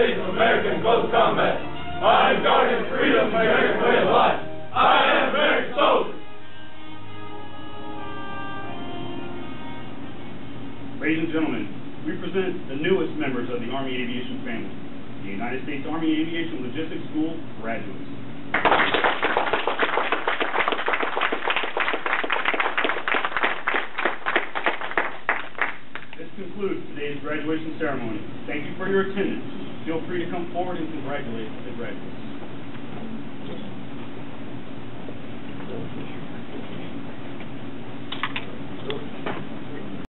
States of America in close combat. I am guarding freedom, American way of life. I am American soldier. Ladies and gentlemen, we present the newest members of the Army Aviation family, the United States Army Aviation Logistics School graduates. This concludes today's graduation ceremony. Thank you for your attendance. Feel free to come forward and congratulate the graduates.